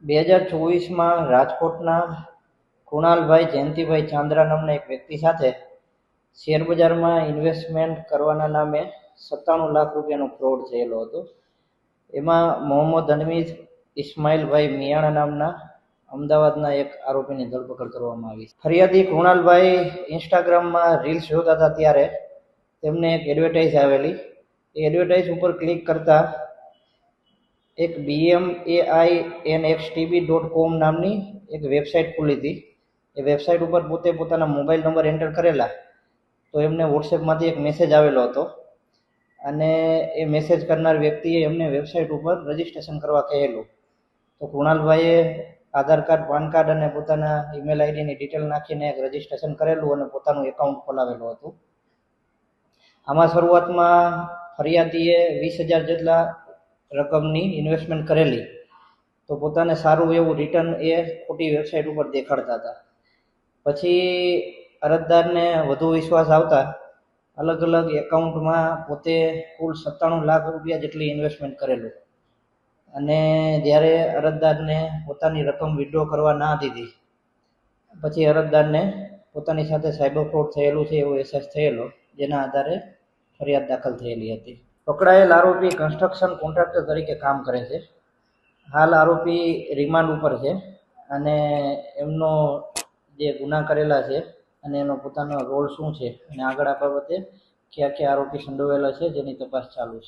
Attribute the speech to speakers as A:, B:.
A: 2024માં રાજકોટના કુણાલભાઈ જયંતિભાઈ ચાંદ્રા નામના એક વ્યક્તિ સાથે શેરબજારમાં ઇન્વેસ્ટમેન્ટ કરવાના નામે 97 લાખ રૂપિયાનો ફ્રોડ થયેલો હતો. એમાં મોહમ્મદ હનીફ ઇસ્માઇલભાઈ મિયાણા નામના અમદાવાદના એક આરોપીની ધરપકડ કરવામાં આવી. ફરિયાદી કુણાલભાઈ ઇન્સ્ટાગ્રામમાં રીલ્સ જોતા હતા ત્યારે તેમને એક એડવર્ટાઇઝ આવેલી. એ એડવર્ટાઇઝ ઉપર ક્લિક કરતા એક BMAINXTB.com નામની એક વેબસાઇટ ખુલી હતી. એ વેબસાઇટ ઉપર પોતે પોતાના મોબાઈલ નંબર એન્ટર કરેલા તો એમને વોટ્સએપમાંથી એક મેસેજ આવેલો હતો અને એ મેસેજ કરનાર વ્યક્તિએ એમને વેબસાઇટ ઉપર રજિસ્ટ્રેશન કરવા કહેલું. તો કુણાલભાઈએ આધાર કાર્ડ, પાન કાર્ડ અને પોતાના ઈમેલ આઈડીની ડિટેલ નાખીને એક રજિસ્ટ્રેશન કરેલું અને પોતાનું એકાઉન્ટ ખોલાવેલું હતું. આમાં શરૂઆતમાં ફરિયાદીએ 20,000 જેટલા રકમની ઇન્વેસ્ટમેન્ટ કરેલી તો પોતાને સારું એવું રિટર્ન એ ખોટી વેબસાઇટ ઉપર દેખાડતા હતા. પછી અરજદારને વધુ વિશ્વાસ આવતા અલગ અલગ એકાઉન્ટમાં પોતે કુલ 97 લાખ રૂપિયા જેટલી ઇન્વેસ્ટમેન્ટ કરેલું અને જ્યારે અરજદારને પોતાની રકમ વિથડ્રો કરવા ના દીધી પછી અરજદારને પોતાની સાથે સાયબર ફ્રોડ થયેલું છે એવો અહેસાસ થયેલો, જેના આધારે ફરિયાદ દાખલ થયેલી હતી. પકડાયેલ આરોપી કન્સ્ટ્રક્શન કોન્ટ્રાક્ટર તરીકે કામ કરે છે. હાલ આરોપી રિમાન્ડ ઉપર છે અને એમનો જે ગુના કરેલા છે અને એનો પોતાનો રોલ શું છે અને આગળ આ બાબતે કયા આરોપી સંડોવાયેલા છે જેની તપાસ ચાલુ છે.